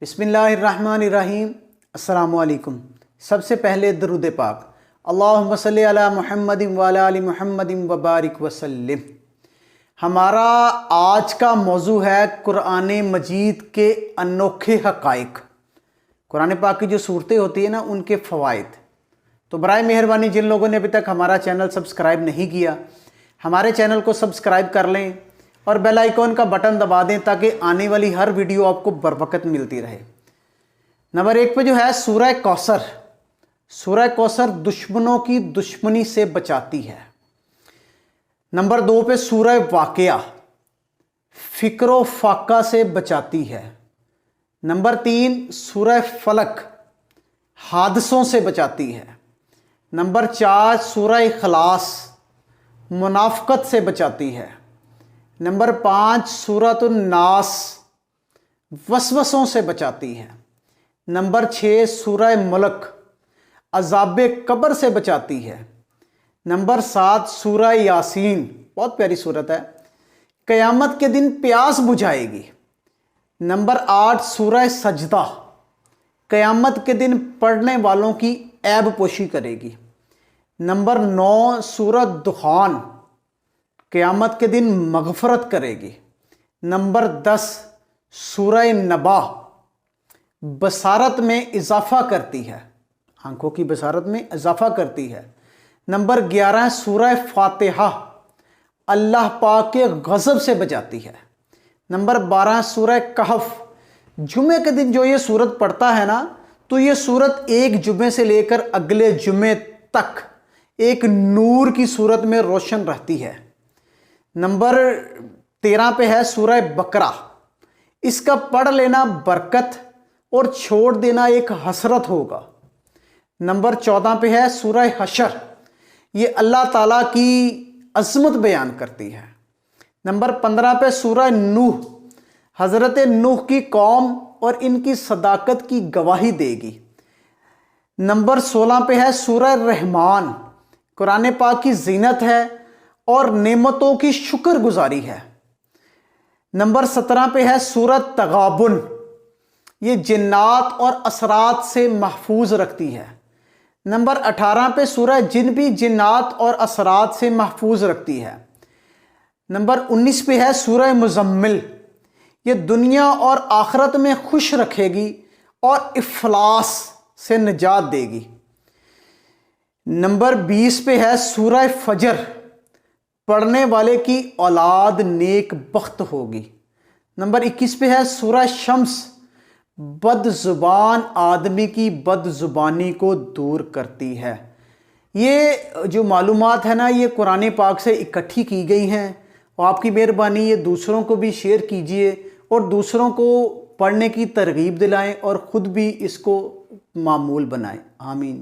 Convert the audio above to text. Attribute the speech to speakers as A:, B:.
A: بسم اللہ الرحمن الرحیم۔ السلام علیکم۔ سب سے پہلے درود پاک، اللہم صلی علی محمد وعلی آل محمد وبارک وسلم۔ ہمارا آج کا موضوع ہے قرآن مجید کے انوکھے حقائق۔ قرآن پاک کی جو صورتیں ہوتی ہیں نا، ان کے فوائد۔ تو برائے مہربانی جن لوگوں نے ابھی تک ہمارا چینل سبسکرائب نہیں کیا، ہمارے چینل کو سبسکرائب کر لیں اور بیل آئیکن کا بٹن دبا دیں تاکہ آنے والی ہر ویڈیو آپ کو بروقت ملتی رہے۔ نمبر 1 پہ جو ہے سورہ کوثر۔ سورہ کوثر دشمنوں کی دشمنی سے بچاتی ہے۔ نمبر 2 پہ سورہ واقعہ فکر و فاقہ سے بچاتی ہے۔ نمبر 3 سورہ فلق حادثوں سے بچاتی ہے۔ نمبر 4 سورہ اخلاص منافقت سے بچاتی ہے۔ نمبر 5 سورۃ الناس وسوسوں سے بچاتی ہے۔ نمبر 6 سورہ ملک عذاب قبر سے بچاتی ہے۔ نمبر 7 سورہ یاسین، بہت پیاری سورت ہے، قیامت کے دن پیاس بجھائے گی۔ نمبر 8 سورہ سجدہ قیامت کے دن پڑھنے والوں کی عیب پوشی کرے گی۔ نمبر 9 سورۃ دخان قیامت کے دن مغفرت کرے گی۔ نمبر 10 سورہ نبا بصارت میں اضافہ کرتی ہے، آنکھوں کی بصارت میں اضافہ کرتی ہے۔ نمبر 11 سورہ فاتحہ اللہ پاک کے غضب سے بچاتی ہے۔ نمبر 12 سورہ کہف، جمعے کے دن جو یہ سورت پڑھتا ہے نا، تو یہ سورت ایک جمعے سے لے کر اگلے جمعے تک ایک نور کی صورت میں روشن رہتی ہے۔ نمبر 13 پہ ہے سورہ بقرہ، اس کا پڑھ لینا برکت اور چھوڑ دینا ایک حسرت ہوگا۔ نمبر 14 پہ ہے سورہ حشر، یہ اللہ تعالیٰ کی عظمت بیان کرتی ہے۔ نمبر 15 پہ سورہ نوح، حضرت نوح کی قوم اور ان کی صداقت کی گواہی دے گی۔ نمبر 16 پہ ہے سورہ رحمان، قرآن پاک کی زینت ہے اور نعمتوں کی شکر گزاری ہے۔ نمبر 17 پہ ہے سورہ تغابن، یہ جنات اور اثرات سے محفوظ رکھتی ہے۔ نمبر 18 پہ سورہ جن بھی جنات اور اثرات سے محفوظ رکھتی ہے۔ نمبر 19 پہ ہے سورہ مزمل، یہ دنیا اور آخرت میں خوش رکھے گی اور افلاس سے نجات دے گی۔ نمبر 20 پہ ہے سورہ فجر، پڑھنے والے کی اولاد نیک بخت ہوگی۔ نمبر 21 پہ ہے سورہ شمس، بد زبان آدمی کی بد زبانی کو دور کرتی ہے۔ یہ جو معلومات ہے نا، یہ قرآن پاک سے اکٹھی کی گئی ہیں، اور آپ کی مہربانی یہ دوسروں کو بھی شیئر کیجئے اور دوسروں کو پڑھنے کی ترغیب دلائیں اور خود بھی اس کو معمول بنائیں۔ آمین۔